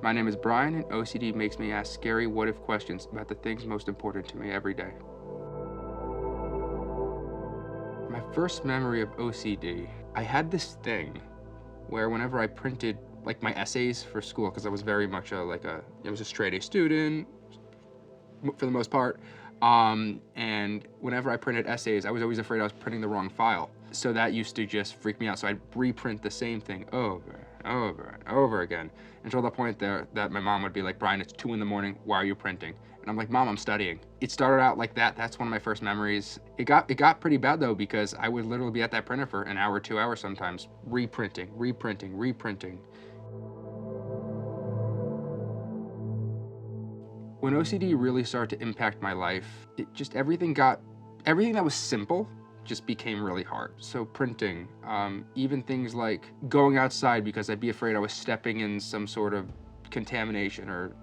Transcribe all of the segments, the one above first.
My name is Brian, and OCD makes me ask scary what-if questions about the things most important to me every day. My first memory of OCD, I had this thing where whenever I printed like my essays for school, because I was very much I was a straight A student for the most part, and whenever I printed essays, I was always afraid I was printing the wrong file. So that used to just freak me out. So I'd reprint the same thing over and over and over again until the point there that my mom would be like, Brian, it's 2 in the morning, why are you printing? And I'm like, Mom, I'm studying. It started out like that. That's one of my first memories. It got pretty bad though, because I would literally be at that printer for an hour, 2 hours sometimes, reprinting. When OCD really started to impact my life, it just everything that was simple just became really hard. So printing, even things like going outside because I'd be afraid I was stepping in some sort of contamination or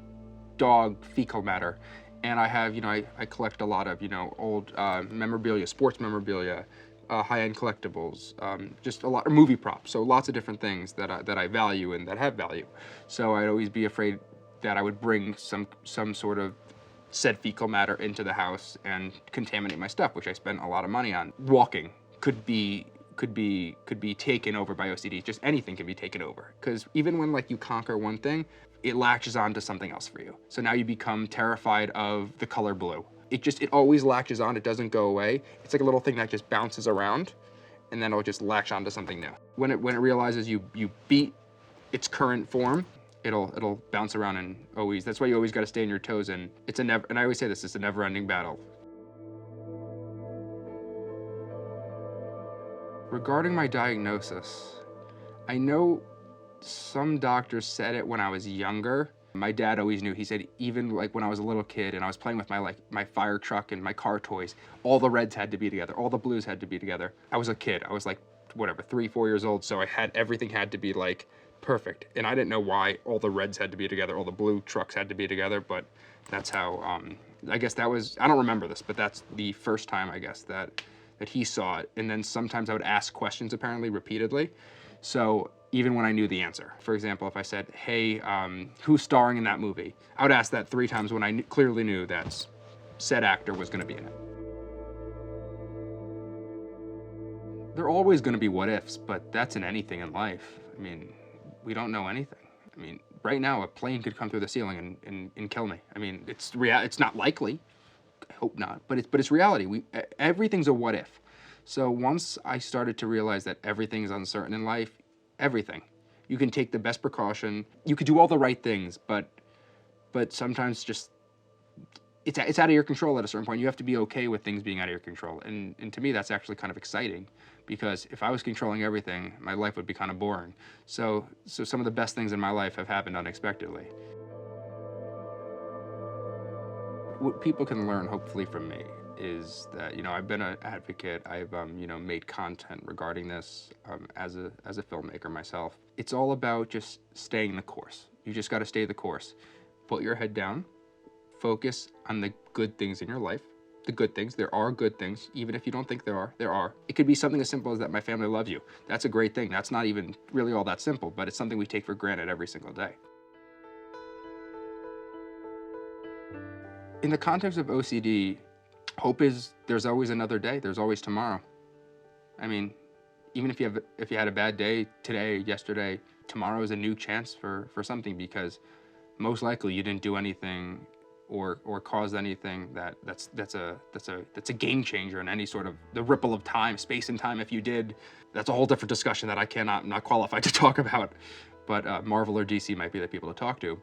dog fecal matter. And I have, I collect a lot of, old memorabilia, sports memorabilia, high-end collectibles, just a lot of movie props. So lots of different things that I value and that have value. So I'd always be afraid that I would bring some sort of said fecal matter into the house and contaminate my stuff, which I spent a lot of money on. Walking could be taken over by OCD. Just anything can be taken over. Because even when you conquer one thing, it latches onto something else for you. So now you become terrified of the color blue. It always latches on, it doesn't go away. It's like a little thing that just bounces around and then it'll just latch onto something new. When it realizes you beat its current form, it'll bounce around and that's why you always got to stay on your toes, and and I always say this, it's a never-ending battle. Regarding my diagnosis, I know some doctors said it when I was younger. My dad always knew. He said even when I was a little kid and I was playing with my fire truck and my car toys, all the reds had to be together, all the blues had to be together. I was a kid. I was whatever, 3, 4 years old, so everything had to be perfect. And I didn't know why all the reds had to be together, all the blue trucks had to be together, but that's how, I guess that was, I don't remember this, but that's the first time, I guess, that he saw it. And then sometimes I would ask questions, apparently, repeatedly. So even when I knew the answer. For example, if I said, hey, who's starring in that movie? I would ask that 3 times when I clearly knew that said actor was gonna be in it. There are always gonna be what ifs, but that's in anything in life. I mean, we don't know anything. I mean, right now, a plane could come through the ceiling and kill me. I mean, it's not likely. I hope not, but it's reality. Everything's a what if. So once I started to realize that everything's uncertain in life, everything, you can take the best precaution. You could do all the right things, but sometimes just it's out of your control at a certain point. You have to be okay with things being out of your control. And to me, that's actually kind of exciting, because if I was controlling everything, my life would be kind of boring. So some of the best things in my life have happened unexpectedly. What people can learn, hopefully, from me is that, I've been an advocate. I've, made content regarding this as a filmmaker myself. It's all about just staying the course. You just got to stay the course. Put your head down. Focus on the good things in your life. The good things. There are good things, even if you don't think there are. It could be something as simple as that my family loves you. That's a great thing. That's not even really all that simple, but it's something we take for granted every single day. In the context of OCD, hope is there's always another day. There's always tomorrow. I mean, even if you had a bad day today, yesterday, tomorrow is a new chance for something, because most likely you didn't do anything or caused anything that's a game changer in any sort of the ripple of time, space and time. If you did, that's a whole different discussion that I'm not qualified to talk about. But Marvel or DC might be the people to talk to.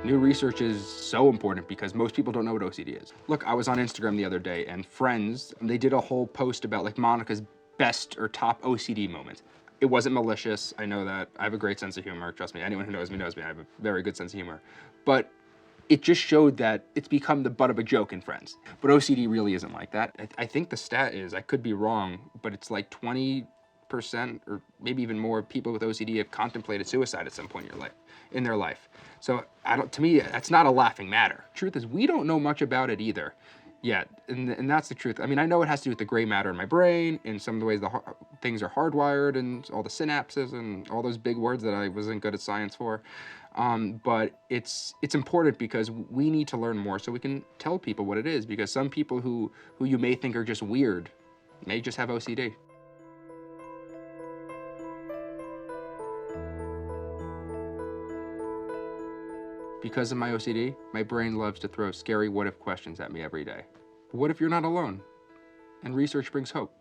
New research is so important because most people don't know what OCD is. Look, I was on Instagram the other day, and friends, they did a whole post about Monica's best or top OCD moments. It wasn't malicious, I know that. I have a great sense of humor, trust me. Anyone who knows me knows me. I have a very good sense of humor. But it just showed that it's become the butt of a joke in friends. But OCD really isn't like that. I think the stat is, I could be wrong, but it's 20% or maybe even more of people with OCD have contemplated suicide at some point in their life. So to me, that's not a laughing matter. Truth is, we don't know much about it either. yet, and that's the truth. I mean, I know it has to do with the gray matter in my brain and some of the ways things are hardwired and all the synapses and all those big words that I wasn't good at science for. But it's important because we need to learn more so we can tell people what it is, because some people who you may think are just weird may just have OCD. Because of my OCD, my brain loves to throw scary what-if questions at me every day. But what if you're not alone? And research brings hope.